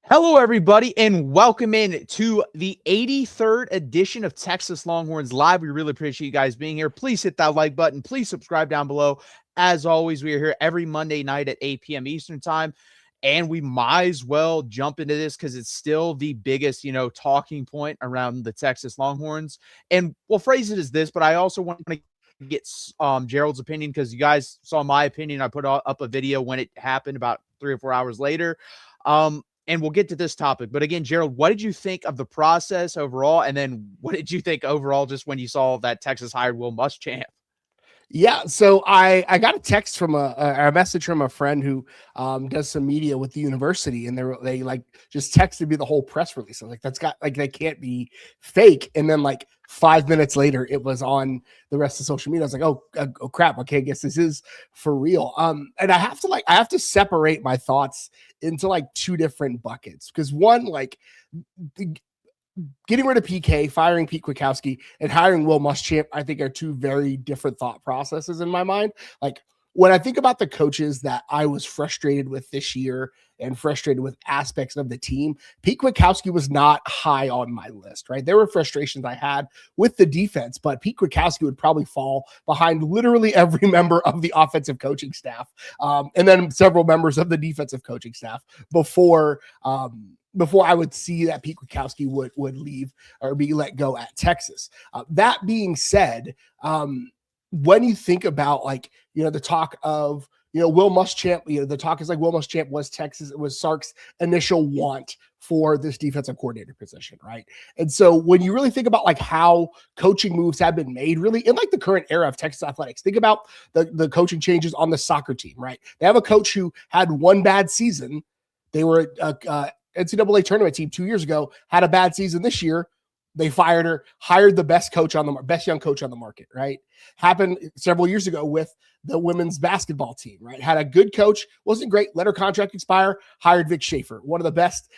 Hello, everybody, and welcome in to the 83rd edition of Texas Longhorns Live. We really appreciate you guys being here. Please hit that like button. Please subscribe down below. As always, we are here every Monday night at 8 p.m. Eastern Time, and we might as well jump into this because it's still the biggest, talking point around the Texas Longhorns. And we'll phrase it as this, but I also want to get Gerald's opinion because you guys saw my opinion. I put up a video when it happened about 3 or 4 hours later. And we'll get to this topic. But again, Gerald, what did you think of the process overall? And then what did you think overall just when you saw that Texas hired Will Muschamp? Yeah, so I got a text from a message from a friend who does some media with the university, and they like just texted me the whole press release. I was like, that can't be fake. And then like 5 minutes later, it was on the rest of social media. I was like, oh crap, okay, I guess this is for real. And I have to separate my thoughts into like two different buckets because one, like getting rid of PK, firing Pete Kwiatkowski, and hiring Will Muschamp, I think are two very different thought processes in my mind. Like when I think about the coaches that I was frustrated with this year and frustrated with aspects of the team, Pete Kwiatkowski was not high on my list, right? There were frustrations I had with the defense, but Pete Kwiatkowski would probably fall behind literally every member of the offensive coaching staff, and then several members of the defensive coaching staff before I would see that Pete Kwiatkowski would leave or be let go at Texas. That being said, when you think about the talk of Will Muschamp, the talk is like Will Muschamp was Texas, it was Sark's initial want for this defensive coordinator position, right? And so when you really think about like how coaching moves have been made, really in like the current era of Texas athletics, think about the coaching changes on the soccer team, right? They have a coach who had one bad season. They were NCAA tournament team 2 years ago, had a bad season this year. They fired her, hired the best young coach on the market, right? Happened several years ago with the women's basketball team, right? Had a good coach, wasn't great, let her contract expire, hired Vic Schaefer, one of the best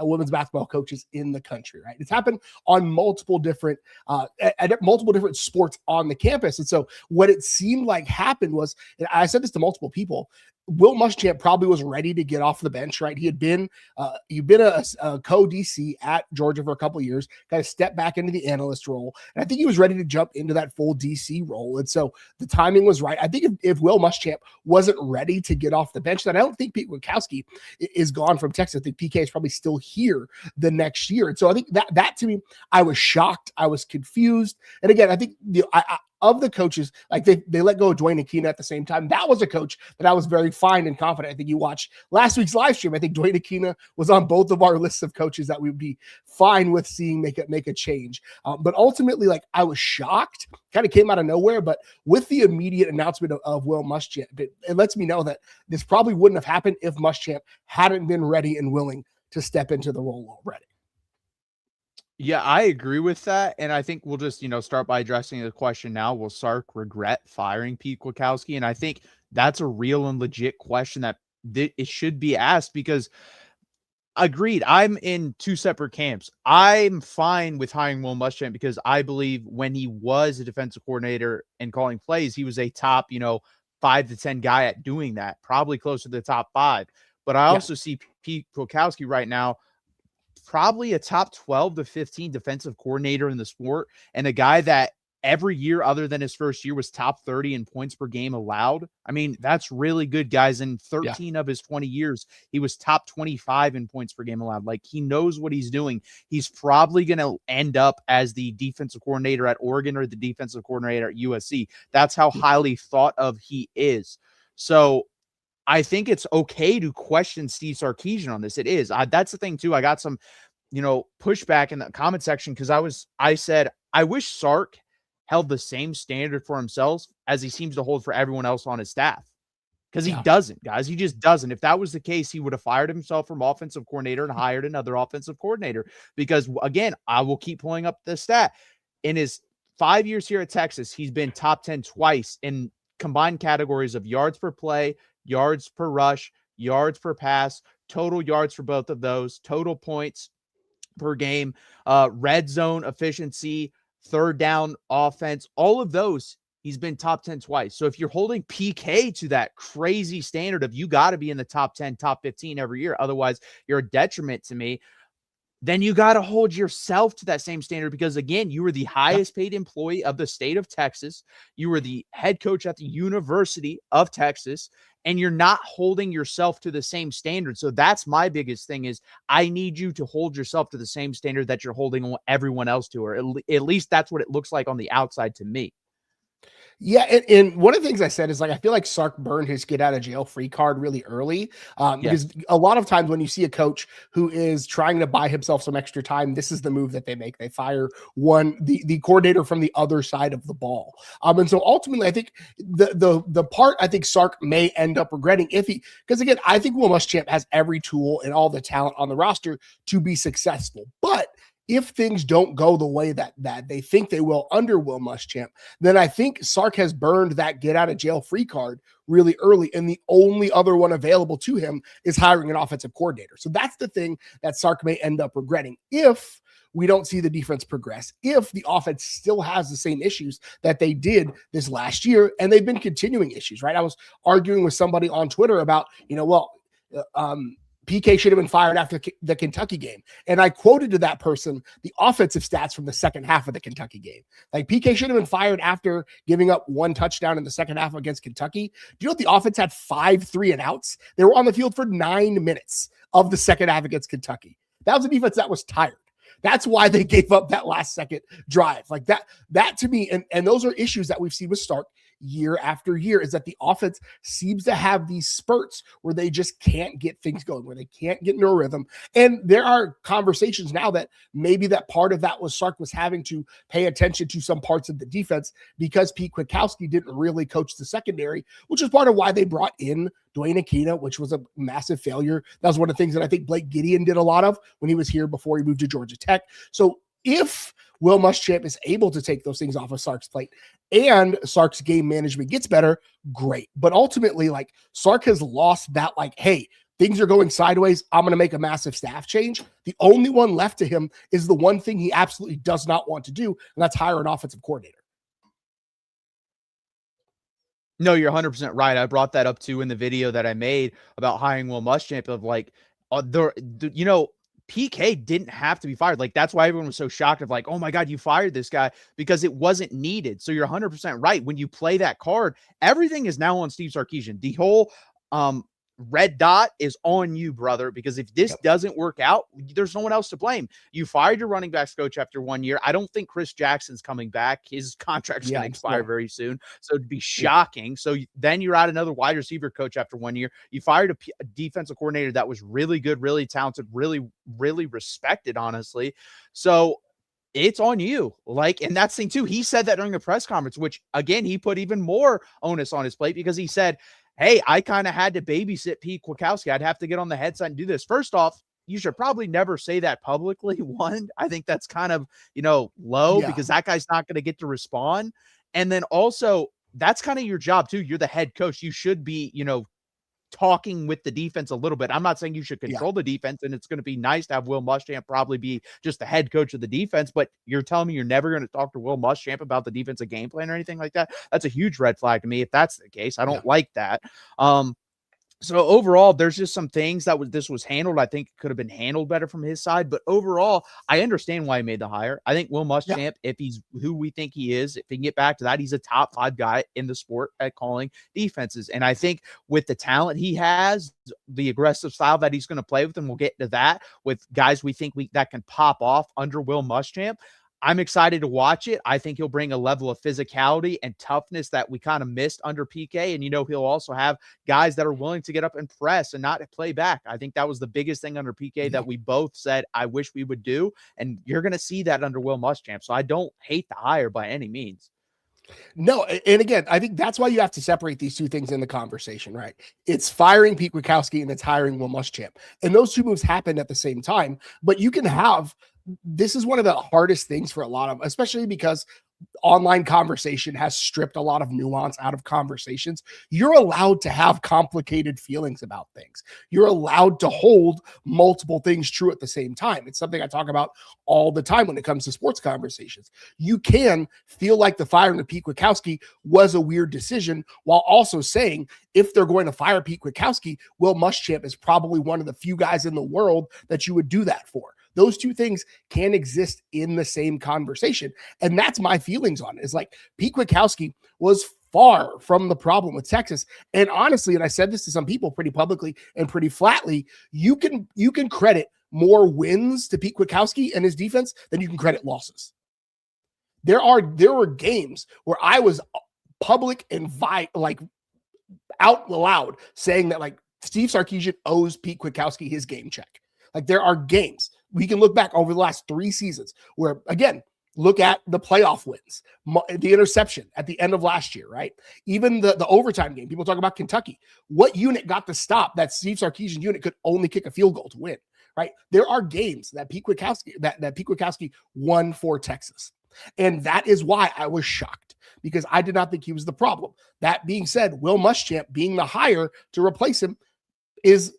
women's basketball coaches in the country, right? It's happened on multiple different sports on the campus. And so what it seemed like happened was, and I said this to multiple people, Will Muschamp probably was ready to get off the bench, right? He'd been a co-DC at Georgia for a couple of years, kind of stepped back into the analyst role, and I think he was ready to jump into that full DC role. And so the timing was right. I think if Will Muschamp wasn't ready to get off the bench, then I don't think Pete Kwiatkowski is gone from Texas. I think PK is probably still here the next year. And so I think that to me, I was shocked. I was confused. And again, I think of the coaches, like they let go of Dwayne Aquino at the same time. That was a coach that I was very fine and confident. I think you watched last week's live stream. I think Dwayne Aquino was on both of our lists of coaches that we'd be fine with seeing make a change. But ultimately, like I was shocked, kind of came out of nowhere. But with the immediate announcement of Will Muschamp, it lets me know that this probably wouldn't have happened if Muschamp hadn't been ready and willing to step into the role already. Yeah, I agree with that. And I think we'll just, start by addressing the question now. Will Sark regret firing Pete Kwiatkowski? And I think that's a real and legit question that it should be asked because agreed. I'm in two separate camps. I'm fine with hiring Will Muschamp because I believe when he was a defensive coordinator and calling plays, he was a top, 5 to 10 guy at doing that, probably closer to the top 5. But I also see Pete Kwiatkowski right now probably a top 12 to 15 defensive coordinator in the sport and a guy that every year other than his first year was top 30 in points per game allowed. I mean, that's really good, guys. In 13 of his 20 years, he was top 25 in points per game allowed. Like, he knows what he's doing. He's probably going to end up as the defensive coordinator at Oregon or the defensive coordinator at USC. That's how highly thought of he is. So I think it's okay to question Steve Sarkisian on this. It is. That's the thing, too. I got some, pushback in the comment section because I said, I wish Sark held the same standard for himself as he seems to hold for everyone else on his staff. Because he doesn't, guys. He just doesn't. If that was the case, he would have fired himself from offensive coordinator and hired another offensive coordinator. Because, again, I will keep pulling up the stat. In his 5 years here at Texas, he's been top 10 twice in combined categories of yards per play, yards per rush, yards per pass, total yards for both of those, total points per game, red zone efficiency, third down offense, all of those He's been top 10 twice. So if you're holding PK to that crazy standard of you got to be in the top 10, top 15 every year, otherwise you're a detriment to me, then you got to hold yourself to that same standard because, again, you were the highest paid employee of the state of Texas. You were the head coach at the University of Texas, and you're not holding yourself to the same standard. So that's my biggest thing is I need you to hold yourself to the same standard that you're holding everyone else to, or at least that's what it looks like on the outside to me. Yeah, and one of the things I said is like I feel like Sark burned his get out of jail free card really early because a lot of times when you see a coach who is trying to buy himself some extra time, this is the move that they make. They fire the coordinator from the other side of the ball, and so ultimately I think the part I think Sark may end up regretting if he because again I think Will Muschamp has every tool and all the talent on the roster to be successful, but if things don't go the way that they think they will under Will Muschamp, then I think Sark has burned that get out of jail free card really early. And the only other one available to him is hiring an offensive coordinator. So that's the thing that Sark may end up regretting if we don't see the defense progress, if the offense still has the same issues that they did this last year, and they've been continuing issues, right? I was arguing with somebody on Twitter about, PK should have been fired after the Kentucky game. And I quoted to that person the offensive stats from the second half of the Kentucky game. Like PK should have been fired after giving up one touchdown in the second half against Kentucky. Do you know what the offense had 5 3-and-outs? They were on the field for 9 minutes of the second half against Kentucky. That was a defense that was tired. That's why they gave up that last second drive. Like that to me, and those are issues that we've seen with Sark year after year, is that the offense seems to have these spurts where they just can't get things going, where they can't get into a rhythm. And there are conversations now that maybe that part of that was Sark was having to pay attention to some parts of the defense because Pete Kwiatkowski didn't really coach the secondary, which is part of why they brought in Dwayne Aquino, which was a massive failure. That was one of the things that I think Blake Gideon did a lot of when he was here before he moved to Georgia Tech. So if Will Muschamp is able to take those things off of Sark's plate and Sark's game management gets better, great. But ultimately, like Sark has lost that, like, hey, things are going sideways. I'm going to make a massive staff change. The only one left to him is the one thing he absolutely does not want to do, and that's hire an offensive coordinator. No, you're 100% right. I brought that up too in the video that I made about hiring Will Muschamp of like, PK didn't have to be fired. Like, that's why everyone was so shocked of like, oh my God, you fired this guy because it wasn't needed. So you're 100% right. When you play that card, everything is now on Steve Sarkisian. The whole red dot is on you, brother, because if this doesn't work out, there's no one else to blame. You fired your running backs coach after 1 year. I don't think Chris Jackson's coming back. His contract's going to expire very soon. So it'd be shocking. So then you're out another wide receiver coach after 1 year. You fired a defensive coordinator that was really good, really talented, really, really respected, honestly. So it's on you. Like, and that's the thing too. He said that during the press conference, which again, he put even more onus on his plate because he said, hey, I kind of had to babysit Pete Kwiatkowski. I'd have to get on the headset and do this. First off, you should probably never say that publicly. One, I think that's kind of, low because that guy's not going to get to respond. And then also, that's kind of your job too. You're the head coach. You should be, talking with the defense a little bit. I'm not saying you should control the defense, and it's going to be nice to have Will Muschamp probably be just the head coach of the defense, but you're telling me you're never going to talk to Will Muschamp about the defensive game plan or anything like that? That's a huge red flag to me if that's the case. I don't like that. So overall, there's just some things that this was handled. I think could have been handled better from his side. But overall, I understand why he made the hire. I think Will Muschamp, if he's who we think he is, if he can get back to that, he's a top 5 guy in the sport at calling defenses. And I think with the talent he has, the aggressive style that he's going to play with, and we'll get to that with guys we think that can pop off under Will Muschamp, I'm excited to watch it. I think he'll bring a level of physicality and toughness that we kind of missed under PK. And, he'll also have guys that are willing to get up and press and not play back. I think that was the biggest thing under PK that we both said, I wish we would do. And you're going to see that under Will Muschamp. So I don't hate the hire by any means. No, and again, I think that's why you have to separate these two things in the conversation, right? It's firing Pete Kwiatkowski and it's hiring Will Muschamp. And those two moves happen at the same time, but you can have, this is one of the hardest things for a lot of, especially because online conversation has stripped a lot of nuance out of conversations. You're allowed to have complicated feelings about things. You're allowed to hold multiple things true at the same time. It's something I talk about all the time when it comes to sports conversations. You can feel like the firing of Pete Kwiatkowski was a weird decision while also saying if they're going to fire Pete Kwiatkowski, Will Muschamp is probably one of the few guys in the world that you would do that for. Those two things can exist in the same conversation. And that's my feelings on it. It's like Pete Kwiatkowski was far from the problem with Texas. And honestly, and I said this to some people pretty publicly and pretty flatly, you can credit more wins to Pete Kwiatkowski and his defense than you can credit losses. There were games where I was public and out loud saying that like Steve Sarkisian owes Pete Kwiatkowski his game check. Like there are games we can look back over the last 3 seasons where, again, look at the playoff wins, the interception at the end of last year, right? Even the overtime game. People talk about Kentucky. What unit got the stop that Steve Sarkisian unit could only kick a field goal to win, right? There are games that Pete Kwiatkowski won for Texas. And that is why I was shocked because I did not think he was the problem. That being said, Will Muschamp being the hire to replace him is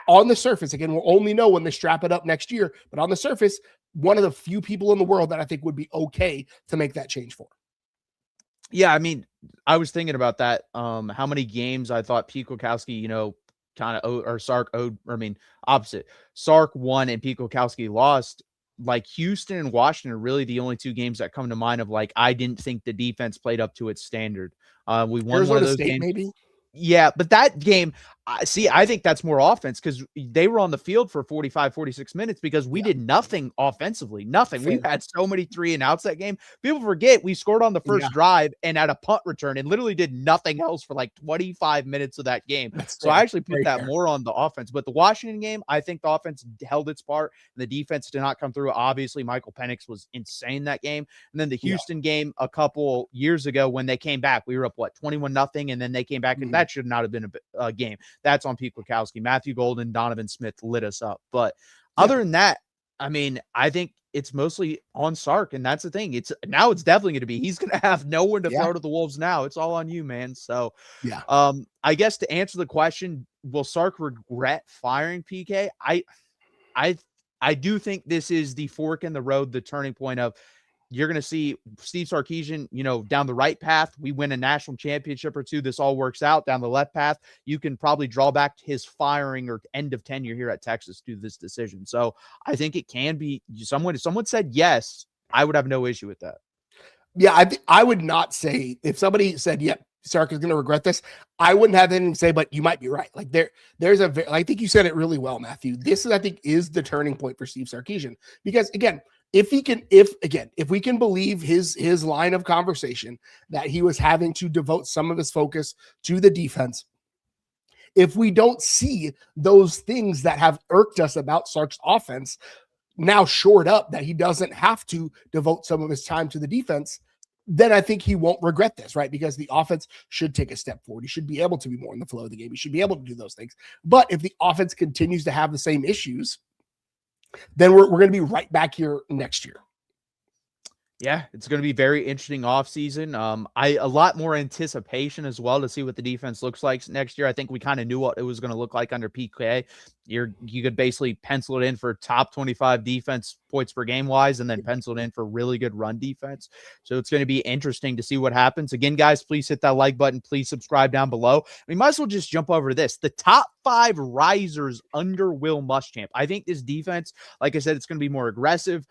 on the surface, again, we'll only know when they strap it up next year, but on the surface, one of the few people in the world that I think would be okay to make that change for. Yeah, I mean, I was thinking about that. How many games I thought Pete Kwiatkowski, kind of, or Sark owed, opposite. Sark won and Pete Kwiatkowski lost. Like Houston and Washington are really the only 2 games that come to mind of like, I didn't think the defense played up to its standard. We won Arizona one of those State, games. maybe. Yeah, but that game, I think that's more offense because they were on the field for 45, 46 minutes because we did nothing offensively. Nothing. Fair. We had so many 3 and outs that game. People forget we scored on the first drive and at a punt return and literally did nothing else for like 25 minutes of that game. So I actually put that more on the offense. But the Washington game, I think the offense held its part and the defense did not come through. Obviously, Michael Penix was insane that game. And then the Houston game a couple years ago when they came back, we were up, 21-0, and then they came back and that should not have been a game. That's on Pete Kwiatkowski. Matthew Golden, Donovan Smith lit us up. But other than that, I mean, I think it's mostly on Sark, and that's the thing. It's definitely going to be. He's going to have no one to throw to the Wolves now. It's all on you, man. So, I guess to answer the question, will Sark regret firing PK? I do think this is the fork in the road, the turning point of you're going to see Steve Sarkisian, down the right path. We win a national championship or 2. This all works out. Down the left path, you can probably draw back his firing or end of tenure here at Texas to this decision. So I think it can be someone. If someone said yes, I would have no issue with that. Yeah, I would not say if somebody said, "Yep, Sark is going to regret this," I wouldn't have anything to say. But you might be right. Like I think you said it really well, Matthew. This is, I think, is the turning point for Steve Sarkisian because again. If we can believe his line of conversation that he was having to devote some of his focus to the defense, if we don't see those things that have irked us about Sark's offense now shored up that he doesn't have to devote some of his time to the defense, then I think he won't regret this, right? Because the offense should take a step forward. He should be able to be more in the flow of the game. He should be able to do those things. But if the offense continues to have the same issues, then we're going to be right back here next year. Yeah, it's going to be very interesting offseason. A lot more anticipation as well to see what the defense looks like next year. I think we kind of knew what it was going to look like under PK. You could basically pencil it in for top 25 defense points per game wise, and then pencil it in for really good run defense. So it's going to be interesting to see what happens. Again, guys, please hit that like button. Please subscribe down below. We might as well just jump over to this. The top 5 risers under Will Muschamp. I think this defense, like I said, it's going to be more aggressive.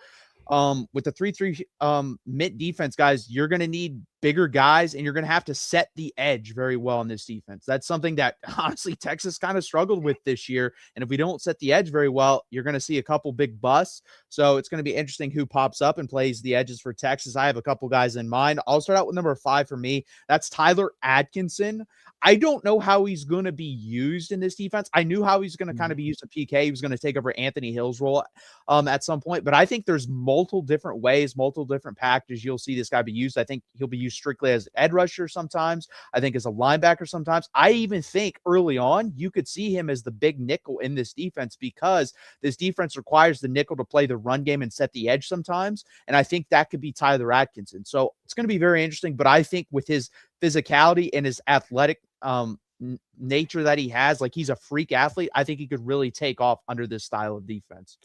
With the 3-3 mid defense, guys, you're going to need bigger guys, and you're going to have to set the edge very well in this defense. That's something that, honestly, Texas kind of struggled with this year, and if we don't set the edge very well, you're going to see a couple big busts. So it's going to be interesting who pops up and plays the edges for Texas. I have a couple guys in mind. I'll start out with number 5 for me. That's Tyler Atkinson. I don't know how he's going to be used in this defense. I knew how he's going to kind of be used in PK. He was going to take over Anthony Hill's role at some point, but I think there's multiple different ways, multiple different packages you'll see this guy be used. I think he'll be used used strictly as edge rusher sometimes. I think as a linebacker sometimes. I even think early on you could see him as the big nickel in this defense because this defense requires the nickel to play the run game and set the edge sometimes. And I think that could be Tyler Atkinson. So it's going to be very interesting. But I think with his physicality and his athletic nature that he has, like he's a freak athlete, I think he could really take off under this style of defense.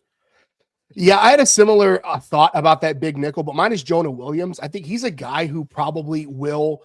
Yeah, I had a similar thought about that big nickel, but mine is Jonah Williams. I think he's a guy who will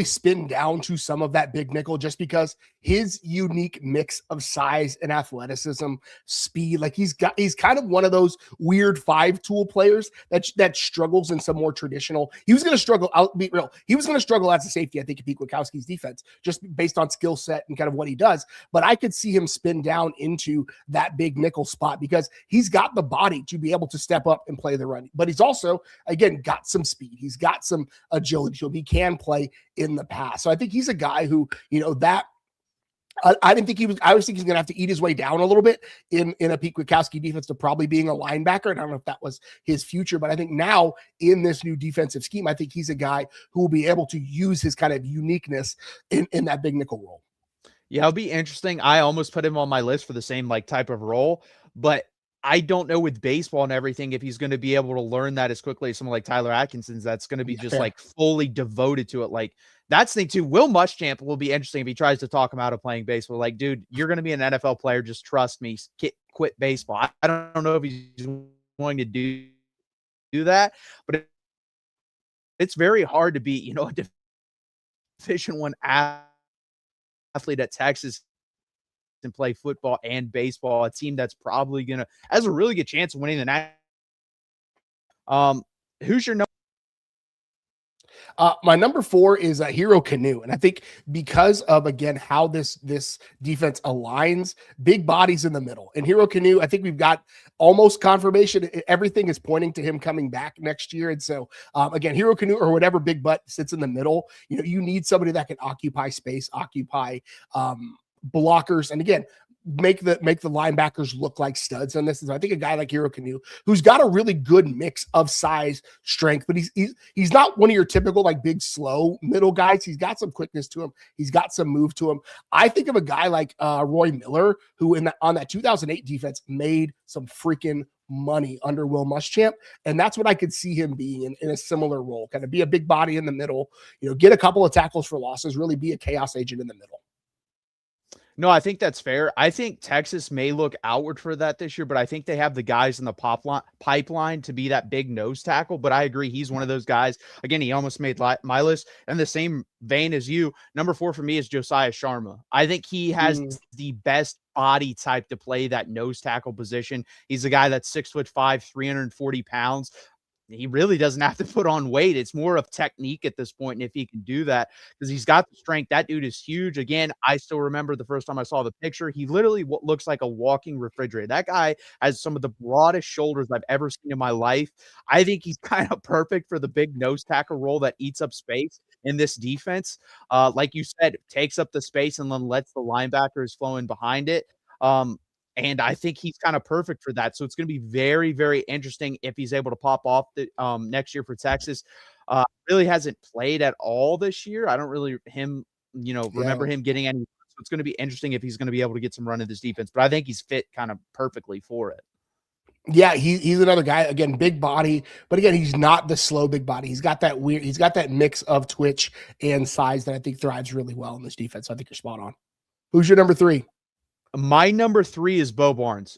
spin down to some of that big nickel just because his unique mix of size and athleticism, speed, like he's kind of one of those weird 5-tool players that struggles in some more traditional. He was going to struggle. I'll be real. He was going to struggle as a safety, I think, in Pete Kwiatkowski's defense, just based on skill set and kind of what he does. But I could see him spin down into that big nickel spot because he's got the body to be able to step up and play the run. But he's also, again, got some speed. He's got some agility. So he can play in the pass. So I think he's a guy who, that I didn't think he was. I was thinking he's going to have to eat his way down a little bit in a Pete Kwiatkowski defense to probably being a linebacker. And I don't know if that was his future, but I think now in this new defensive scheme, I think he's a guy who will be able to use his kind of uniqueness in that big nickel role. Yeah, it'll be interesting. I almost put him on my list for the same like type of role, but I don't know with baseball and everything if he's going to be able to learn that as quickly as someone like Tyler Atkinson's that's going to be just like fully devoted to it. Like that's the thing too. Will Muschamp will be interesting if he tries to talk him out of playing baseball. Like, dude, you're going to be an NFL player. Just trust me. Quit baseball. I don't know if he's going to do that, but it's very hard to be, a Division I athlete at Texas and play football and baseball, a team that's probably has a really good chance of winning the national. Who's your number? My number 4 is Hero Canoe. And I think because of, again, how this defense aligns, big bodies in the middle. And Hero Canoe, I think we've got almost confirmation. Everything is pointing to him coming back next year. And so, again, Hero Canoe or whatever big butt sits in the middle, you need somebody that can occupy space, occupy blockers. And again, make the linebackers look like studs on this. And so I think a guy like Hero Canoe, who's got a really good mix of size, strength, but he's not one of your typical like big slow middle guys. He's got some quickness to him. He's got some move to him. I think of a guy like Roy Miller, who on that 2008 defense made some freaking money under Will Muschamp. And that's what I could see him being in a similar role, kind of be a big body in the middle, get a couple of tackles for losses, really be a chaos agent in the middle. No, I think that's fair. I think Texas may look outward for that this year, but I think they have the guys in the pipeline to be that big nose tackle. But I agree, he's one of those guys. Again, he almost made my list. And the same vein as you, number 4 for me is Josiah Sharma. I think he has the best body type to play that nose tackle position. He's a guy that's 6'5", 340 pounds. He really doesn't have to put on weight. It's more of technique at this point. And if he can do that, because he's got the strength, that dude is huge. Again, I still remember the first time I saw the picture, he literally looks like a walking refrigerator. That guy has some of the broadest shoulders I've ever seen in my life. I think he's kind of perfect for the big nose tackle role that eats up space in this defense. Like you said, takes up the space and then lets the linebackers flow in behind it. And I think he's kind of perfect for that. So it's going to be very, very interesting if he's able to pop off the next year for Texas. Really hasn't played at all this year. I don't really remember him getting any. So it's going to be interesting if he's going to be able to get some run in this defense. But I think he's fit kind of perfectly for it. Yeah, he's another guy, again, big body, but again, he's not the slow big body. He's got that mix of twitch and size that I think thrives really well in this defense. So I think you're spot on. Who's your number 3? My number 3 is Bo Barnes.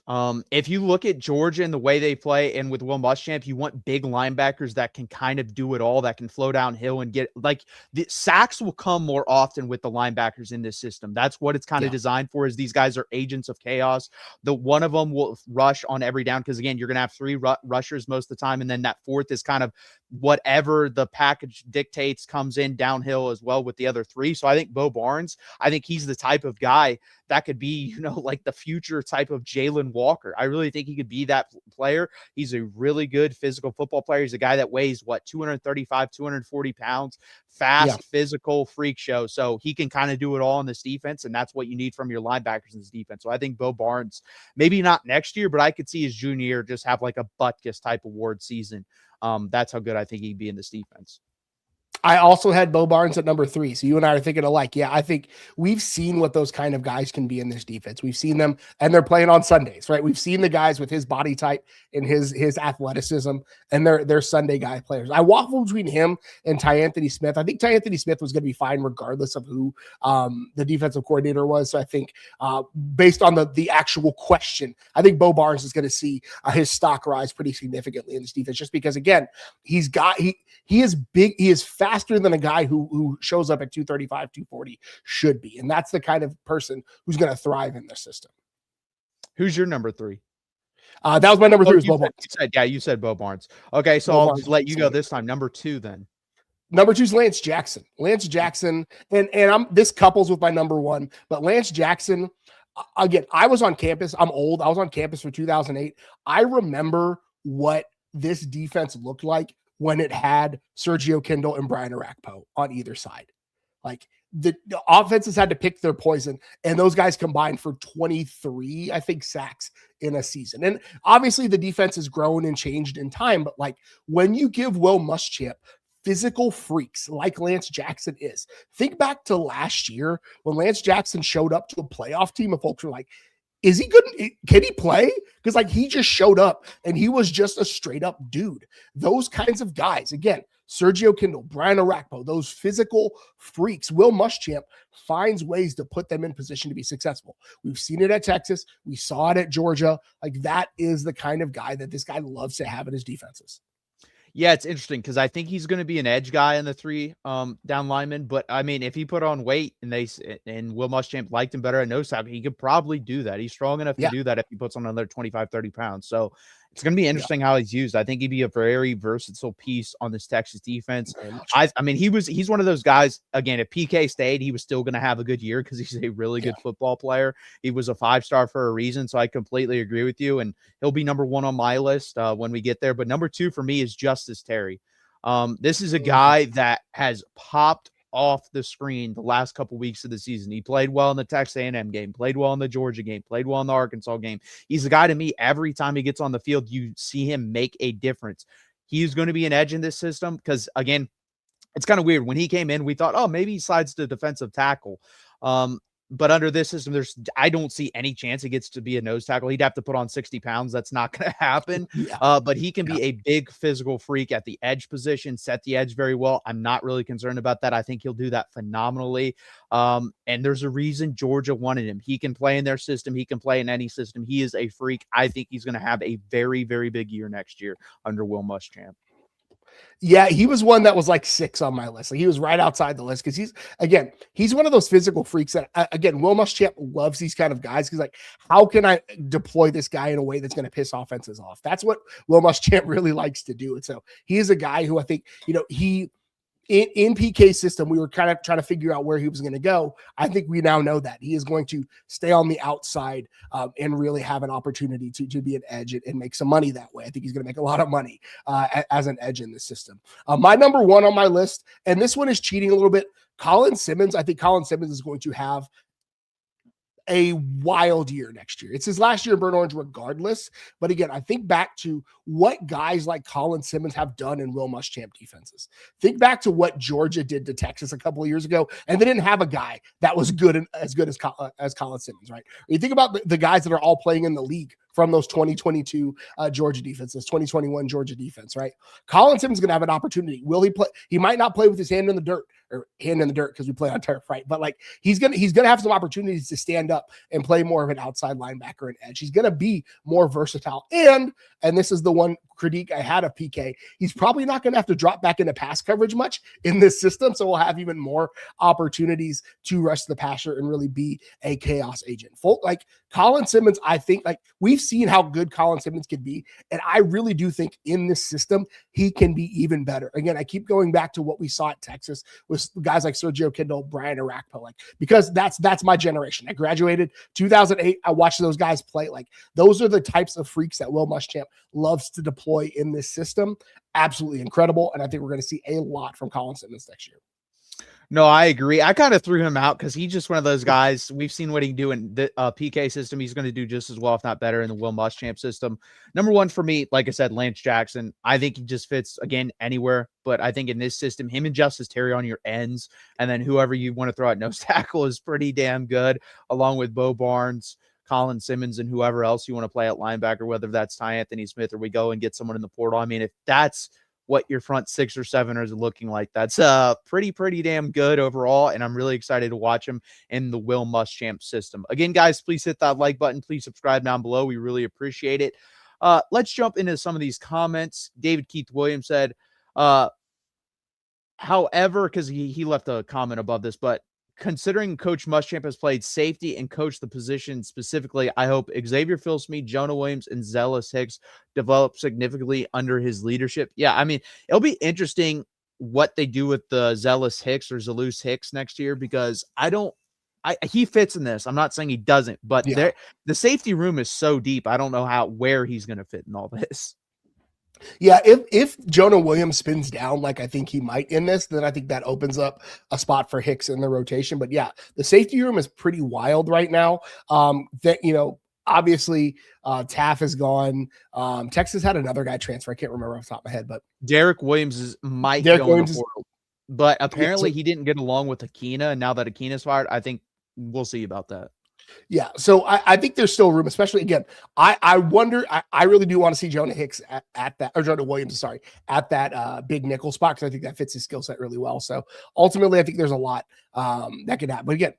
If you look at Georgia and the way they play, and with Will Muschamp, you want big linebackers that can kind of do it all, that can flow downhill and get like the sacks will come more often with the linebackers in this system. That's what it's kind of designed for. Is these guys are agents of chaos. The one of them will rush on every down because again, you're gonna have 3 rushers most of the time, and then that 4th is kind of whatever the package dictates comes in downhill as well with the other 3. So I think Bo Barnes, I think he's the type of guy that could be, like the future type of Jalen Walker. I really think he could be that player. He's a really good physical football player. He's a guy that weighs 235, 240 pounds, fast, physical freak show. So he can kind of do it all in this defense. And that's what you need from your linebackers in this defense. So I think Bo Barnes, maybe not next year, but I could see his junior year just have like a Butkus type award season. That's how good I think he'd be in this defense. I also had Bo Barnes at number 3. So you and I are thinking alike. Yeah, I think we've seen what those kind of guys can be in this defense. We've seen them, and they're playing on Sundays, right? We've seen the guys with his body type and his athleticism, and they're Sunday guy players. I waffle between him and Ty Anthony Smith. I think Ty Anthony Smith was going to be fine regardless of who the defensive coordinator was. So I think based on the actual question, I think Bo Barnes is going to see his stock rise pretty significantly in this defense, just because, again, he is big. He is faster than a guy who shows up at 235, 240 should be. And that's the kind of person who's going to thrive in their system. Who's your number 3? That was my number 3 was Bo Barnes. You said Bo Barnes. Okay, so I'll just let you go this time. Number 2 then. Number 2 is Lance Jackson. Lance Jackson, and this couples with my number 1, but Lance Jackson, again, I was on campus. I'm old. I was on campus for 2008. I remember what this defense looked like when it had Sergio Kindle and Brian Arakpo on either side. Like the offenses had to pick their poison, and those guys combined for 23, I think, sacks in a season. And obviously the defense has grown and changed in time, but like when you give Will Muschamp physical freaks like Lance Jackson is, think back to last year when Lance Jackson showed up to a playoff team and folks were like, is he good? Can he play? Because like he just showed up and he was just a straight up dude. Those kinds of guys, again, Sergio Kindle, Brian Arakpo, those physical freaks, Will Muschamp finds ways to put them in position to be successful. We've seen it at Texas. We saw it at Georgia. Like that is the kind of guy that this guy loves to have in his defenses. Yeah, it's interesting because I think he's going to be an edge guy in the 3 down linemen. But I mean, if he put on weight and Will Muschamp liked him better at nose tackle, he could probably do that. He's strong enough to do that if he puts on another 25, 30 pounds. So it's going to be interesting how he's used. I think he'd be a very versatile piece on this Texas defense. I mean, he's one of those guys, again, if PK stayed, he was still going to have a good year because he's a really good football player. He was a 5-star for a reason. So I completely agree with you. And he'll be number 1 on my list when we get there. But number 2 for me is Justice Terry. This is a guy that has popped off the screen the last couple weeks of the season. He played well in the Texas A&M game, played well in the Georgia game, played well in the Arkansas game. He's a guy to me, every time he gets on the field, you see him make a difference. He's going to be an edge in this system because, again, it's kind of weird. When he came in, we thought, oh, maybe he slides to defensive tackle. But under this system, I don't see any chance he gets to be a nose tackle. He'd have to put on 60 pounds. That's not going to happen. But he can be a big physical freak at the edge position, set the edge very well. I'm not really concerned about that. I think he'll do that phenomenally. And there's a reason Georgia wanted him. He can play in their system. He can play in any system. He is a freak. I think he's going to have a very, very big year next year under Will Muschamp. Yeah, he was one that was like 6 on my list. Like he was right outside the list because he's one of those physical freaks that, again, Will Muschamp loves these kind of guys because, like, how can I deploy this guy in a way that's going to piss offenses off? That's what Will Muschamp really likes to do. And so he is a guy who I think, in PK's system, we were kind of trying to figure out where he was going to go. I think we now know that he is going to stay on the outside and really have an opportunity to be an edge and make some money that way. I think he's going to make a lot of money as an edge in this system. My number 1 on my list, and this one is cheating a little bit, Colin Simmons. I think Colin Simmons is going to have a wild year next year. It's his last year in Burnt Orange regardless. But again, I think back to what guys like Colin Simmons have done in Will Muschamp defenses. Think back to what Georgia did to Texas a couple of years ago, and they didn't have a guy that was good and as good as Colin Simmons, right? You think about the guys that are all playing in the league from those 2022 Georgia defenses, 2021 Georgia defense, right? Colin Simmons is going to have an opportunity. Will he play? He might not play with his hand in the dirt because we play on turf, right? But like he's gonna have some opportunities to stand up and play more of an outside linebacker and edge. He's gonna be more versatile. And this is the one critique I had of PK. He's probably not gonna have to drop back into pass coverage much in this system, so we'll have even more opportunities to rush the passer and really be a chaos agent. Like Colin Simmons, I think like we've seen how good Colin Simmons can be, and I really do think in this system he can be even better. Again, I keep going back to what we saw at Texas with guys like Sergio Kindle, Brian Arakpo, like because that's my generation. I graduated 2008. I watched those guys play. Like those are the types of freaks that Will Muschamp loves to deploy in this system. Absolutely incredible, and I think we're going to see a lot from Colin Simmons next year. No, I agree. I kind of threw him out because he's just one of those guys. We've seen what he can do in the PK system. He's going to do just as well, if not better, in the Will Muschamp system. Number one for me, like I said, Lance Jackson. I think he just fits, again, anywhere. But I think in this system, him and Justice Terry on your ends, and then whoever you want to throw at nose tackle is pretty damn good, along with Bo Barnes, Colin Simmons, and whoever else you want to play at linebacker, whether that's Ty Anthony Smith or we go and get someone in the portal. I mean, if that's what your front 6 or 7 are looking like, that's pretty damn good overall, and I'm really excited to watch him in the Will Muschamp system. Again, guys, please hit that like button. Please subscribe down below. We really appreciate it. Let's jump into some of these comments. David Keith Williams said, however, because he left a comment above this, but considering Coach Muschamp has played safety and coached the position specifically, I hope Xavier Philsmeade, Jonah Williams, and Zealous Hicks develop significantly under his leadership. Yeah, I mean, it'll be interesting what they do with the Zealous Hicks or Zalous Hicks next year, because he fits in this. I'm not saying he doesn't, but the safety room is so deep. I don't know where he's going to fit in all this. Yeah, if Jonah Williams spins down like I think he might in this, then I think that opens up a spot for Hicks in the rotation. But yeah, the safety room is pretty wild right now. Obviously Taff is gone. Texas had another guy transfer. I can't remember off the top of my head, but Derek Williams might go in the portal. But apparently he didn't get along with Akina, and now that Akina's fired, I think we'll see about that. Yeah, so I think there's still room, especially again. I wonder. I really do want to see Jonah Hicks at that, or Jonah Williams, sorry, at that big nickel spot, because I think that fits his skill set really well. So ultimately, I think there's a lot that could happen. But again,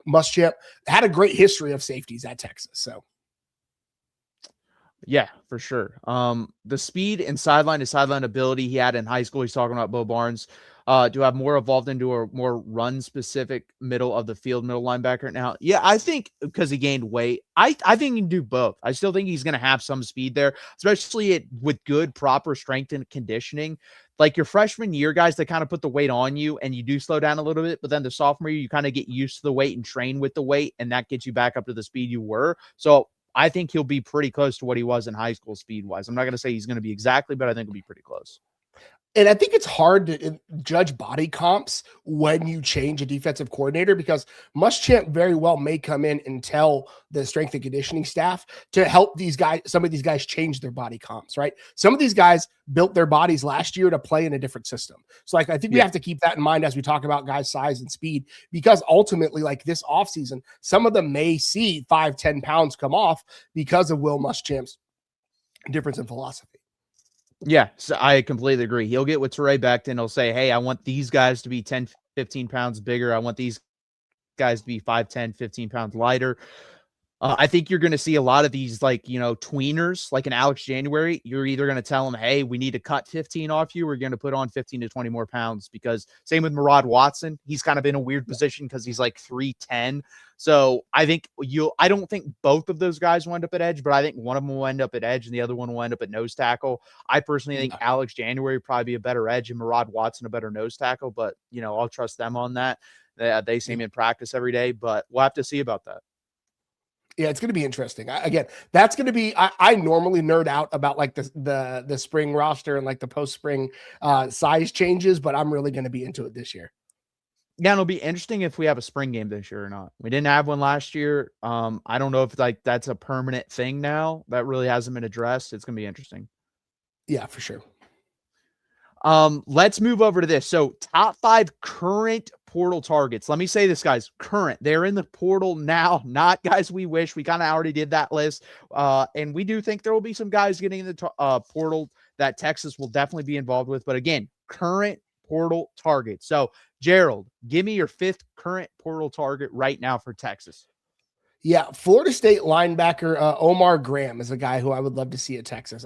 Muschamp had a great history of safeties at Texas. So yeah, for sure. The speed and sideline to sideline ability he had in high school. He's talking about Bo Barnes. To have more evolved into a more run-specific middle of the field middle linebacker now. Yeah, I think because he gained weight, I think he can do both. I still think he's going to have some speed there, especially with good, proper strength and conditioning. Like your freshman year guys, they kind of put the weight on you and you do slow down a little bit, but then the sophomore year, you kind of get used to the weight and train with the weight, and that gets you back up to the speed you were. So I think he'll be pretty close to what he was in high school speed-wise. I'm not going to say he's going to be exactly, but I think he'll be pretty close. And I think it's hard to judge body comps when you change a defensive coordinator, because Muschamp very well may come in and tell the strength and conditioning staff to help these guys, some of these guys change their body comps, right? Some of these guys built their bodies last year to play in a different system. So like, I think we have to keep that in mind as we talk about guys' size and speed, because ultimately, like this offseason, some of them may see 5-10 pounds come off because of Will Muschamp's difference in philosophy. Yeah, so I completely agree. He'll get with Teray Becton. He'll say, hey, I want these guys to be 10, 15 pounds bigger. I want these guys to be 5, 10, 15 pounds lighter. I think you're going to see a lot of these, like, tweeners, like in Alex January. You're either going to tell them, hey, we need to cut 15 off you. We're going to put on 15 to 20 more pounds, because same with Murad Watson. He's kind of in a weird position because he's like 310. So I think I don't think both of those guys will end up at edge, but I think one of them will end up at edge and the other one will end up at nose tackle. I personally think Alex January would probably be a better edge and Murad Watson a better nose tackle, but I'll trust them on that. They see him in practice every day, but we'll have to see about that. Yeah, it's going to be interesting. Again, that's going to be, I normally nerd out about like the spring roster and like the post-spring size changes, but I'm really going to be into it this year. Yeah, it'll be interesting if we have a spring game this year or not. We didn't have one last year. I don't know if that's a permanent thing now. That really hasn't been addressed. It's going to be interesting. Yeah, for sure. Let's move over to this. So top 5 current portal targets. Let me say this, guys, current. They're in the portal now, not guys we wish. We kind of already did that list. And we do think there will be some guys getting in the portal that Texas will definitely be involved with. But again, current portal target. So Gerald, give me your 5th current portal target right now for Texas. Yeah, Florida State linebacker Omar Graham is a guy who I would love to see at Texas.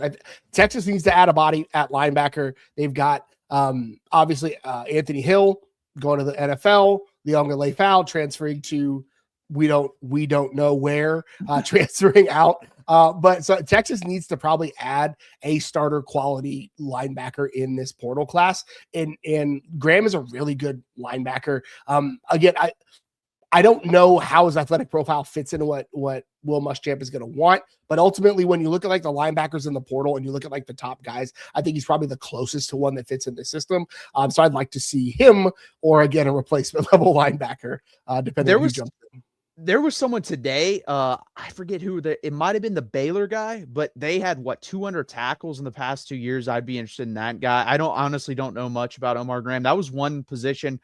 Texas needs to add a body at linebacker. They've got obviously Anthony Hill going to the NFL, Leonga Leifau transferring to we don't know where, transferring out. But so Texas needs to probably add a starter quality linebacker in this portal class. And Graham is a really good linebacker. Again, I don't know how his athletic profile fits into what Will Muschamp is going to want, but ultimately, when you look at like the linebackers in the portal and you look at like the top guys, I think he's probably the closest to one that fits in the system. So I'd like to see him, or again, a replacement level linebacker, depending on who jumps in. There was someone today, I forget who, it might have been the Baylor guy, but they had, 200 tackles in the past 2 years. I'd be interested in that guy. I honestly don't know much about Omar Graham. That was one position,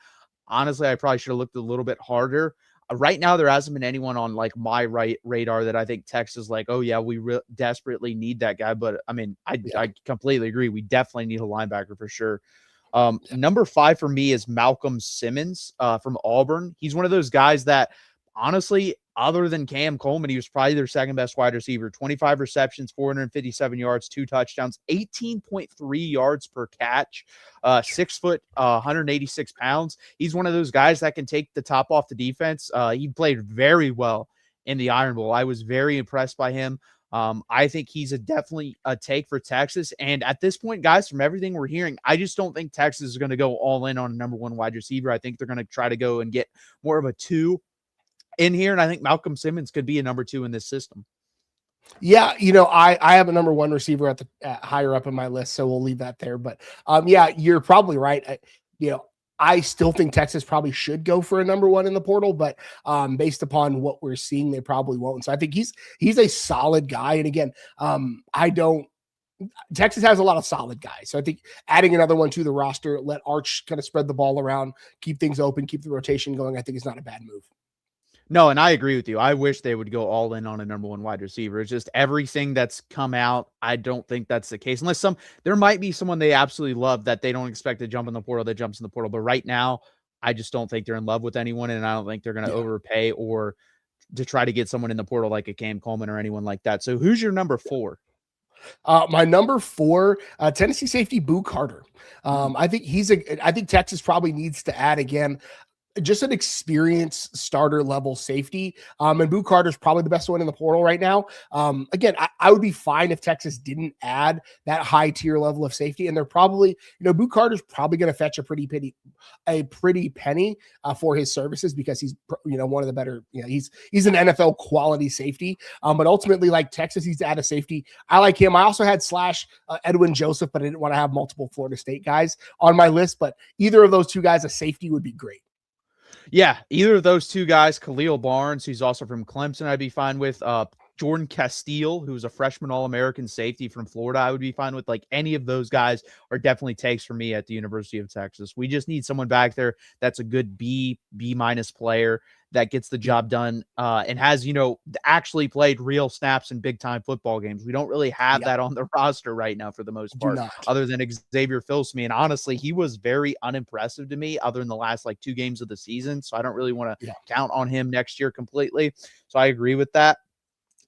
honestly, I probably should have looked a little bit harder. Right now, there hasn't been anyone on, like, my radar that I think Texas is like, oh, yeah, we desperately need that guy. But, I mean, I completely agree. We definitely need a linebacker for sure. Number 5 for me is Malcolm Simmons from Auburn. He's one of those guys that, honestly, other than Cam Coleman, he was probably their second best wide receiver. 25 receptions, 457 yards, 2 touchdowns, 18.3 yards per catch, 6 foot, 186 pounds. He's one of those guys that can take the top off the defense. He played very well in the Iron Bowl. I was very impressed by him. I think he's definitely a take for Texas. And at this point, guys, from everything we're hearing, I just don't think Texas is going to go all in on a number 1 wide receiver. I think they're going to try to go and get more of a 2 in here, and I think Malcolm Simmons could be a number 2 in this system. Yeah, I have a number 1 receiver at higher up in my list, so we'll leave that there. But yeah, you're probably right. I still think Texas probably should go for a number 1 in the portal, but based upon what we're seeing, they probably won't. So I think he's a solid guy. And again, Texas has a lot of solid guys. So I think adding another one to the roster, let Arch kind of spread the ball around, keep things open, keep the rotation going, I think is not a bad move. No, and I agree with you. I wish they would go all in on a number 1 wide receiver. It's just everything that's come out, I don't think that's the case. Unless there might be someone they absolutely love that they don't expect to jump in the portal that jumps in the portal. But right now, I just don't think they're in love with anyone, and I don't think they're going to overpay or to try to get someone in the portal like a Cam Coleman or anyone like that. So who's your number 4? My number 4, Tennessee safety Boo Carter. I think I think Texas probably needs to add again just an experienced starter level safety. And Boo Carter's probably the best one in the portal right now. Again, I would be fine if Texas didn't add that high tier level of safety. And they're probably, Boo Carter's probably going to fetch a pretty penny for his services because he's, one of the better, he's an NFL quality safety. But ultimately, like Texas needs to add a safety. I like him. I also had Edwin Joseph, but I didn't want to have multiple Florida State guys on my list. But either of those 2 guys, a safety would be great. Yeah, either of those 2 guys, Khalil Barnes, who's also from Clemson, I'd be fine with. Jordan Castile, who's a freshman All-American safety from Florida, I would be fine with. Like, any of those guys are definitely takes for me at the University of Texas. We just need someone back there that's a good B- player that gets the job done and has, actually played real snaps in big-time football games. We don't really have that on the roster right now for the most part, other than Xavier Philsme. And honestly, he was very unimpressive to me other than the last, 2 games of the season. So I don't really want to count on him next year completely. So I agree with that.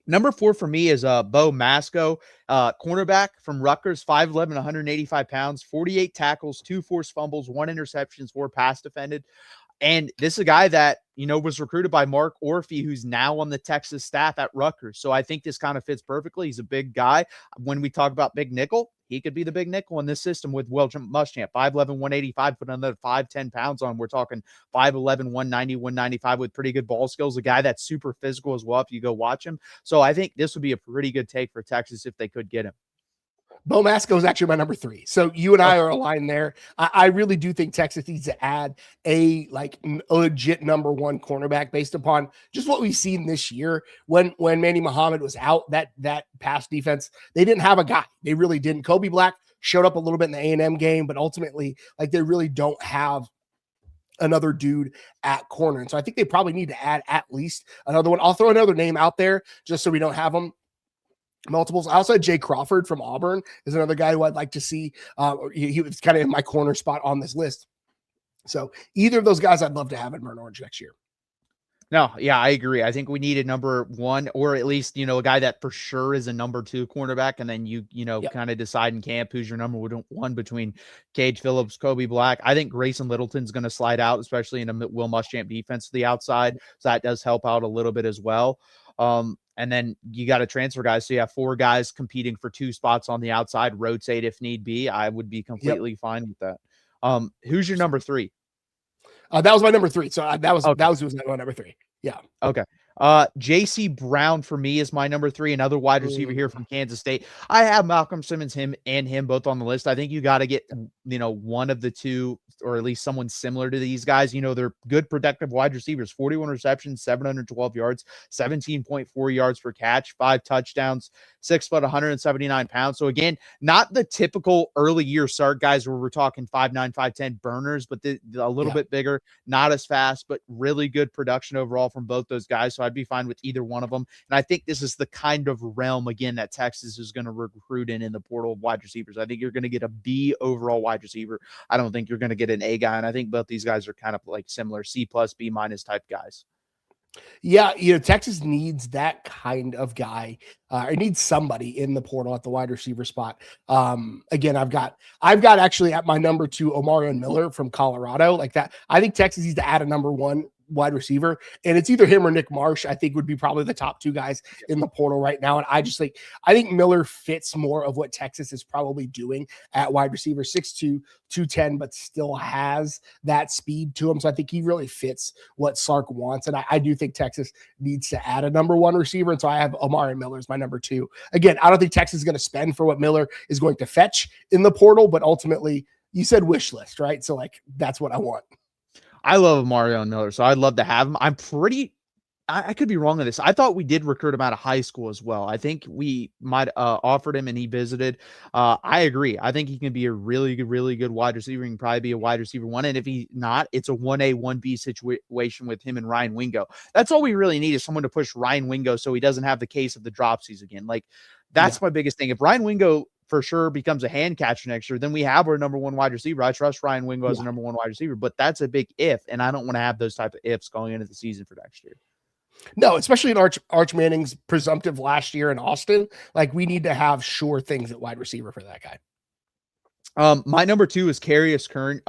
Number 4 for me is Bo Masco, cornerback from Rutgers, 5'11", 185 pounds, 48 tackles, 2 forced fumbles, 1 interceptions, 4 pass defended. And this is a guy that, was recruited by Mark Orphy, who's now on the Texas staff at Rutgers. So I think this kind of fits perfectly. He's a big guy. When we talk about big nickel, he could be the big nickel in this system with Will Muschamp. 5'11", 185, put another 5'10" pounds on. We're talking 5'11", 190, 195 with pretty good ball skills. A guy that's super physical as well if you go watch him. So I think this would be a pretty good take for Texas if they could get him. Bo Masco is actually my number 3. So you and I are aligned there. I really do think Texas needs to add a legit number 1 cornerback based upon just what we've seen this year. When Manny Muhammad was out, that pass defense, they didn't have a guy. They really didn't. Kobe Black showed up a little bit in the A&M game, but ultimately, they really don't have another dude at corner. And so I think they probably need to add at least another one. I'll throw another name out there just so we don't have them multiples. I also had Jay Crawford from Auburn is another guy who I'd like to see. He was kind of in my corner spot on this list. So either of those guys I'd love to have in Burnt Orange next year. No, yeah, I agree. I think we need a number 1 or at least, a guy that for sure is a number 2 cornerback. And then you kind of decide in camp who's your number 1 between Cage Phillips, Kobe Black. I think Grayson Littleton's going to slide out, especially in a Will Muschamp defense to the outside. So that does help out a little bit as well. And then you got to transfer guys. So you have 4 guys competing for 2 spots on the outside, rotate if need be. I would be completely fine with that. Who's your number 3? That was my number 3. So that was Okay. who was my number 3. Yeah. Okay. JC Brown for me is my number 3, another wide receiver here from Kansas State. I have Malcolm Simmons, him both on the list. I think you got to get, one of the two, or at least someone similar to these guys. They're good productive wide receivers, 41 receptions, 712 yards, 17.4 yards per catch, 5 touchdowns, 6 foot, 179 pounds. So again, not the typical early year start guys where we're talking 5'9", 5'10" burners, but a little bit bigger, not as fast, but really good production overall from both those guys. So I'd be fine with either one of them. And I think this is the kind of realm, again, that Texas is going to recruit in the portal of wide receivers. I think you're going to get a B overall wide receiver. I don't think you're going to get an A guy. And I think both these guys are kind of like similar C+, B- type guys. Yeah, Texas needs that kind of guy. It needs somebody in the portal at the wide receiver spot. Again, I've got actually at my number 2 Omarion Miller from Colorado. Like that, I think Texas needs to add a number 1 wide receiver, and it's either him or Nick Marsh. I think would be probably the top 2 guys in the portal right now. And I think Miller fits more of what Texas is probably doing at wide receiver, 6'2", 210, but still has that speed to him. So I think he really fits what Sark wants. And I do think Texas needs to add a number 1 receiver. And so I have Omarion Miller as my number 2. Again, I don't think Texas is going to spend for what Miller is going to fetch in the portal, but ultimately you said wish list, right? So like, that's what I want. I love Mario Miller, so I'd love to have him. I could be wrong on this. I thought we did recruit him out of high school as well. I think we might offered him and he visited. I agree. I think he can be a really good wide receiver. He can probably be a wide receiver 1. And if he's not, it's a 1A, 1B situation with him and Ryan Wingo. That's all we really need is someone to push Ryan Wingo so he doesn't have the case of the dropsies again. Like, that's my biggest thing. If Ryan Wingo for sure becomes a hand catcher next year, then we have our number 1 wide receiver. I trust Ryan Wingo as a number 1 wide receiver, but that's a big if, and I don't want to have those type of ifs going into the season for next year. No, especially in Arch Manning's presumptive last year in Austin. Like, we need to have sure things at wide receiver for that guy. My number 2 is Carius Kern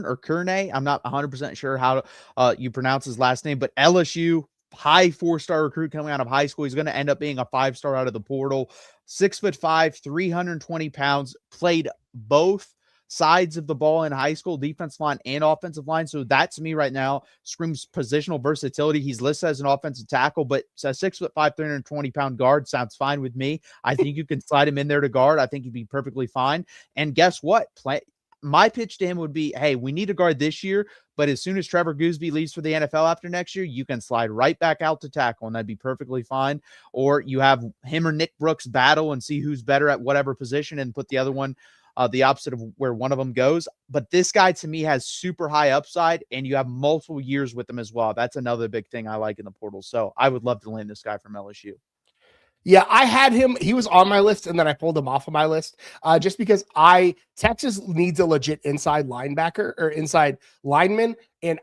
or Kerne. I'm not 100% sure how you pronounce his last name, but LSU, high 4-star recruit coming out of high school. He's going to end up being a 5-star out of the portal. 6'5", 320 pounds, played both sides of the ball in high school, defensive line and offensive line. So that to me right now screams positional versatility. He's listed as an offensive tackle, but a 6'5", 320-pound guard sounds fine with me. I think you can slide him in there to guard. I think he'd be perfectly fine. And guess what? My pitch to him would be, hey, we need a guard this year, but as soon as Trevor Gooseby leaves for the NFL after next year, you can slide right back out to tackle, and that'd be perfectly fine. Or you have him or Nick Brooks battle and see who's better at whatever position and put the other one the opposite of where one of them goes. But this guy, to me, has super high upside, and you have multiple years with him as well. That's another big thing I like in the portal. So I would love to land this guy from LSU. Yeah, I had him. He was on my list, and then I pulled him off of my list just because Texas needs a legit inside linebacker or inside lineman, and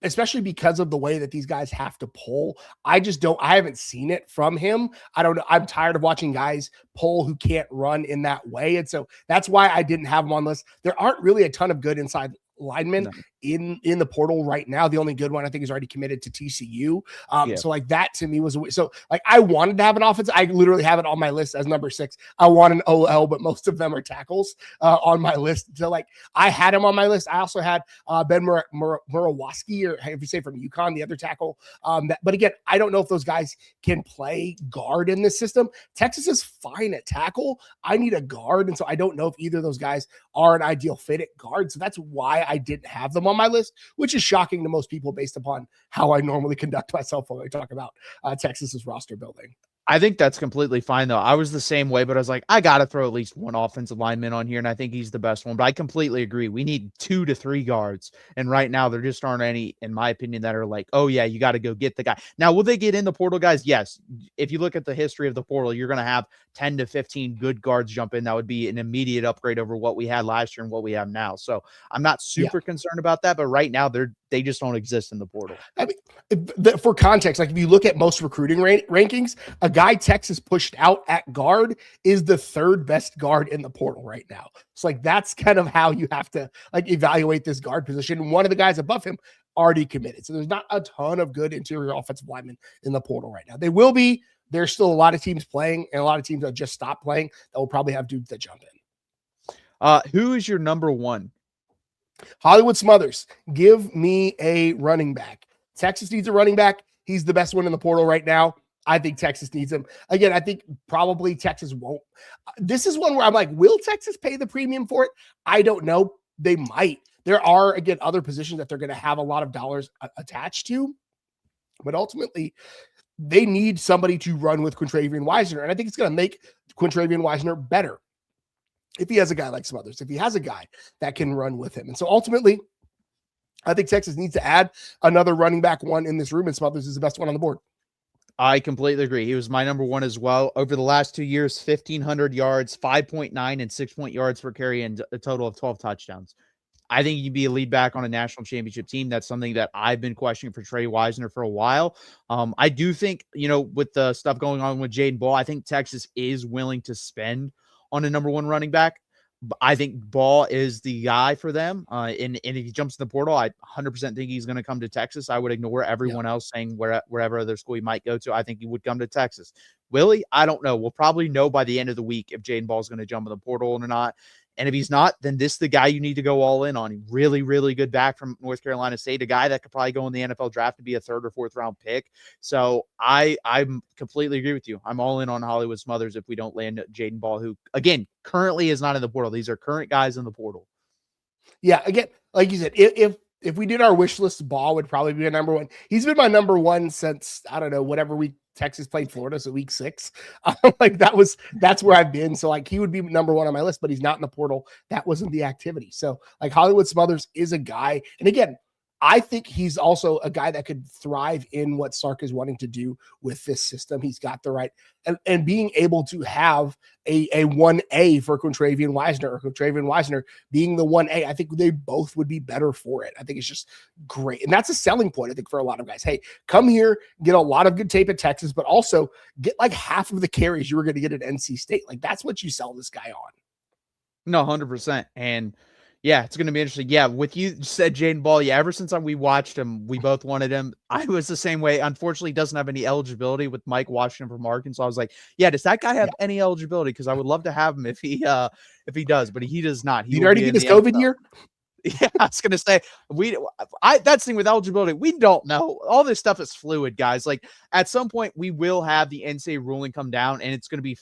especially because of the way that these guys have to pull, I haven't seen it from him. I don't know. I'm tired of watching guys pull who can't run in that way, and so that's why I didn't have him on the list. There aren't really a ton of good inside linemen in the portal right now. The only good one I think is already committed to TCU. So like that to me was so like I wanted to have an offense. I literally have it on my list as number 6. I want an OL, but most of them are tackles on my list. So like I had him on my list. I also had Ben Murawoski, or if you say from UConn, the other tackle. But again, I don't know if those guys can play guard in this system. Texas is fine at tackle. I need a guard, and so I don't know if either of those guys are an ideal fit at guard. So that's why I didn't have them on my list, which is shocking to most people based upon how I normally conduct myself when I talk about Texas's roster building. I think that's completely fine, though. I was the same way, but I was like, I got to throw at least one offensive lineman on here, and I think he's the best one. But I completely agree. We need 2 to 3 guards, and right now there just aren't any, in my opinion, that are like, oh, yeah, you got to go get the guy. Now, will they get in the portal, guys? Yes. If you look at the history of the portal, you're going to have 10 to 15 good guards jump in. That would be an immediate upgrade over what we had last year and what we have now. So I'm not super concerned about that, but right now they just don't exist in the portal. I mean, for context, like if you look at most recruiting rankings, a guy Texas pushed out at guard is the 3rd best guard in the portal right now. So like that's kind of how you have to like evaluate this guard position. One of the guys above him already committed. So there's not a ton of good interior offensive linemen in the portal right now. They will be. There's still a lot of teams playing and a lot of teams that just stopped playing that will probably have dudes that jump in. Who is your number 1? Hollywood Smothers, give me a running back. Texas needs a running back. He's the best one in the portal right now. I think Texas needs him. Again, I think probably Texas won't. This is one where I'm like, will Texas pay the premium for it? I don't know. They might. There are, again, other positions that they're going to have a lot of dollars attached to. But ultimately, they need somebody to run with Quintravian Weisner. And I think it's going to make Quintravian Weisner better if he has a guy like Smothers, if he has a guy that can run with him. And so ultimately, I think Texas needs to add another running back one in this room, and Smothers is the best one on the board. I completely agree. He was my number one as well. Over the last 2 years, 1,500 yards, 5.9 and 6 yards per carry, and a total of 12 touchdowns. I think you'd be a lead back on a national championship team. That's something that I've been questioning for Trey Weisner for a while. I do think, with the stuff going on with Jaden Ball, I think Texas is willing to spend on a number one running back. I think Ball is the guy for them. And if he jumps in the portal, I 100% think he's going to come to Texas. I would ignore everyone else saying wherever other school he might go to. I think he would come to Texas. Will he? I don't know. We'll probably know by the end of the week if Jaden Ball is going to jump in the portal or not. And if he's not, then this is the guy you need to go all in on. Really, really good back from North Carolina State, a guy that could probably go in the NFL draft to be a 3rd or 4th round pick. So I'm completely agree with you. I'm all in on Hollywood Smothers if we don't land Jaden Ball, who, again, currently is not in the portal. These are current guys in the portal. Yeah, again, like you said, if we did our wish list, Ball would probably be a number one. He's been my number one since, I don't know, whatever week Texas played Florida, so week 6. That's where I've been. So like he would be number one on my list, but he's not in the portal. That wasn't the activity. So like Hollywood Smothers is a guy. And again, I think he's also a guy that could thrive in what Sark is wanting to do with this system. He's got the right and being able to have a 1A for Quintravian Weisner, or Quintravian Weisner being the 1A. I think they both would be better for it. I think it's just great. And that's a selling point, I think, for a lot of guys. Hey, come here, get a lot of good tape at Texas, but also get like half of the carries you were going to get at NC State. Like that's what you sell this guy on. No, 100%. And yeah, it's going to be interesting. Yeah, with you said Jaden Ball. Yeah, ever since we watched him, we both wanted him. I was the same way. Unfortunately, he doesn't have any eligibility with Mike Washington from Arkansas. I was like, yeah, does that guy have any eligibility? Because I would love to have him if he does, but he does not. He already get his COVID year? Yeah, I was gonna say that's the thing with eligibility. We don't know. All this stuff is fluid, guys. Like at some point, we will have the NCAA ruling come down, and it's going to be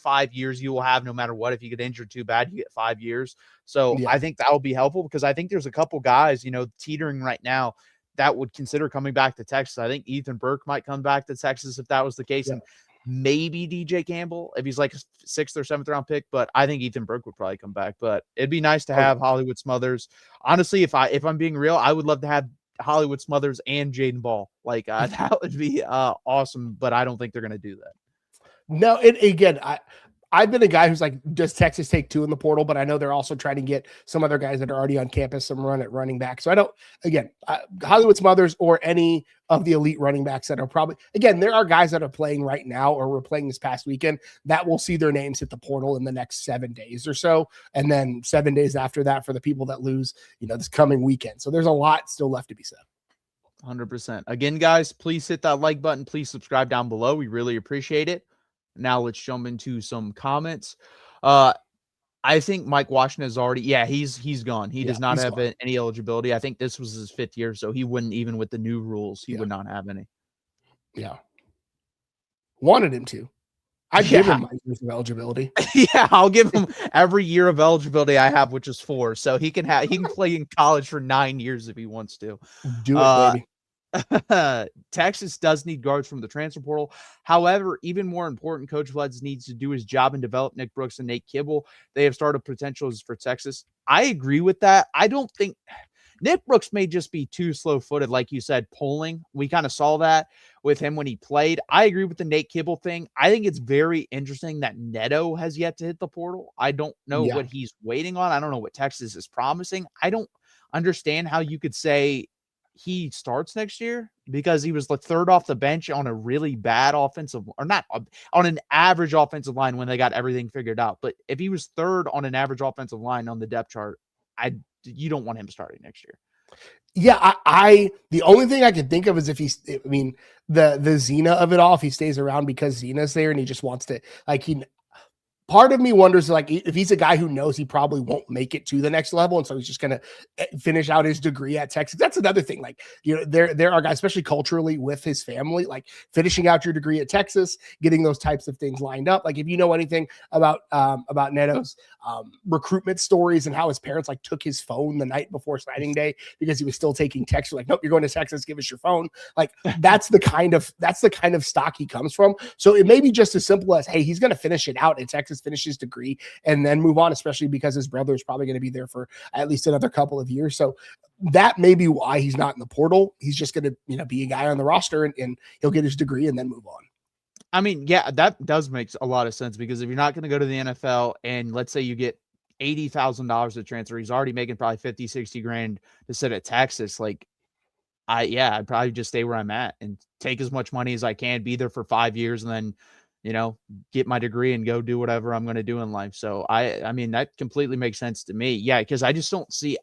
5 years you will have no matter what. If you get injured too bad, you get 5 years. So I think that will be helpful because I think there's a couple guys, teetering right now that would consider coming back to Texas. I think Ethan Burke might come back to Texas if that was the case. Yeah. And maybe DJ Campbell if he's like a 6th or 7th round pick, but I think Ethan Burke would probably come back. But it'd be nice to have Hollywood Smothers. Honestly, if I'm being real, I would love to have Hollywood Smothers and Jaden Ball. Like that would be awesome, but I don't think they're going to do that. No, and again, I've been a guy who's like, does Texas take 2 in the portal? But I know they're also trying to get some other guys that are already on campus some run at running back. So I don't, again, Hollywood Smothers or any of the elite running backs that are probably, again, there are guys that are playing right now or were playing this past weekend that will see their names hit the portal in the next 7 days or so. And then 7 days after that for the people that lose, this coming weekend. So there's a lot still left to be said. 100%. Again, guys, please hit that like button. Please subscribe down below. We really appreciate it. Now let's jump into some comments. I think Mike Washington is already, he's gone. He does not have any eligibility. I think this was his 5th year, so he wouldn't, even with the new rules, he would not have any. Yeah. Wanted him to. I'd give him my years of eligibility. Yeah, I'll give him every year of eligibility I have, which is 4. So he can play in college for 9 years if he wants to. Do it, baby. Texas does need guards from the transfer portal. However, even more important, Coach Floods needs to do his job and develop Nick Brooks and Nate Kibble. They have started potentials for Texas. I agree with that. I don't think Nick Brooks may just be too slow-footed, like you said, polling. We kind of saw that with him when he played. I agree with the Nate Kibble thing. I think it's very interesting that Neto has yet to hit the portal. I don't know what he's waiting on. I don't know what Texas is promising. I don't understand how you could say he starts next year because he was the 3rd off the bench on a really bad offensive, or not on an average offensive line when they got everything figured out. But if he was 3rd on an average offensive line on the depth chart, you don't want him starting next year. Yeah, the only thing I can think of is if the Zena of it all, if he stays around because Zena's there and he just wants to, part of me wonders, like, if he's a guy who knows he probably won't make it to the next level, and so he's just going to finish out his degree at Texas. That's another thing. Like, there are guys, especially culturally with his family, like finishing out your degree at Texas, getting those types of things lined up. Like, if you know anything about Neto's recruitment stories and how his parents like took his phone the night before signing day because he was still taking texts. Like, nope, you're going to Texas, give us your phone. Like, that's the kind of stock he comes from. So it may be just as simple as, hey, he's going to finish it out at Texas, finish his degree, and then move on, especially because his brother is probably going to be there for at least another couple of years. So that may be why he's not in the portal. He's just going to, be a guy on the roster, and he'll get his degree and then move on. I mean, yeah, that does make a lot of sense, because if you're not going to go to the NFL and let's say you get $80,000 to transfer, he's already making probably 50, 60 grand to sit at Texas. Like, I'd probably just stay where I'm at and take as much money as I can, be there for 5 years, and then, get my degree and go do whatever I'm going to do in life. So I mean, that completely makes sense to me. Yeah. Cause I just don't see,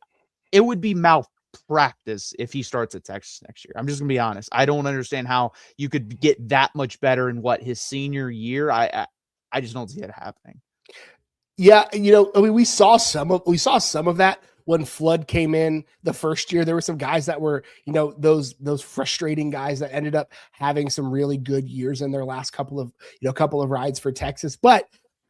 it would be malpractice if he starts at Texas next year. I'm just gonna be honest. I don't understand how you could get that much better in his senior year. I just don't see it happening. Yeah, I mean, we saw some of that when Flood came in the first year. There were some guys that were, those frustrating guys that ended up having some really good years in their last couple of rides for Texas. But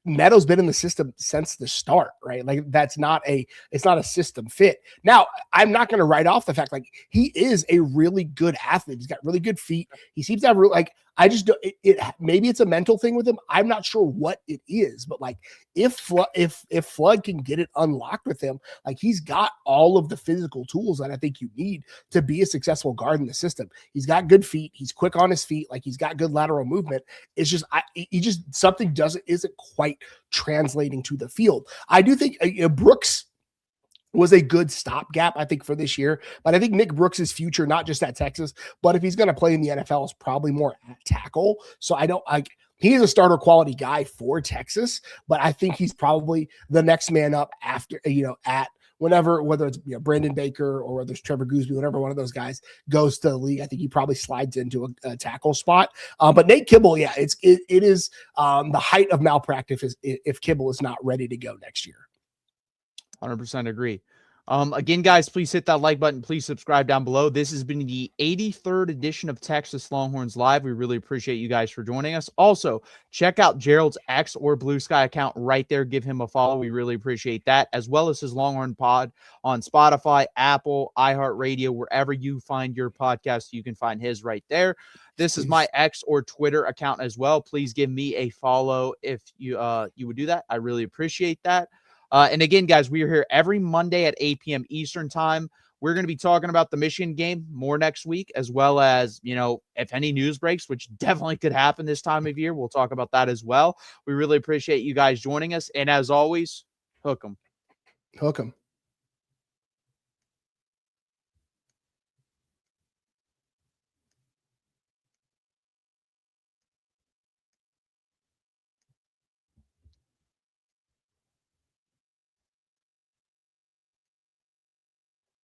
Neto's been in the system since the start, right? Like, it's not a system fit. Now, I'm not going to write off the fact, like, he is a really good athlete. He's got really good feet. He seems to have I just don't, maybe it's a mental thing with him. I'm not sure what it is, but like, if Flood can get it unlocked with him, like, he's got all of the physical tools that I think you need to be a successful guard in the system. He's got good feet. He's quick on his feet. Like, he's got good lateral movement. It's just, something isn't quite translating to the field. I do think Brooks was a good stopgap, I think, for this year. But I think Nick Brooks's future, not just at Texas, but if he's going to play in the NFL, is probably more at tackle. So he is a starter quality guy for Texas, but I think he's probably the next man up after, at whenever, whether it's Brandon Baker or whether it's Trevor Gooseby, whenever one of those guys goes to the league. I think he probably slides into a tackle spot. But Nate Kibble, yeah, it is the height of malpractice if Kibble is not ready to go next year. 100% agree. Again, guys, please hit that like button. Please subscribe down below. This has been the 83rd edition of Texas Longhorns Live. We really appreciate you guys for joining us. Also, check out Gerald's X or Blue Sky account right there. Give him a follow. We really appreciate that, as well as his Longhorn Pod on Spotify, Apple, iHeartRadio, wherever you find your podcast, you can find his right there. This is my X or Twitter account as well. Please give me a follow if you would do that. I really appreciate that. And again, guys, we are here every Monday at 8 p.m. Eastern time. We're going to be talking about the Michigan game more next week, as well as, if any news breaks, which definitely could happen this time of year. We'll talk about that as well. We really appreciate you guys joining us. And as always, hook 'em. Hook 'em.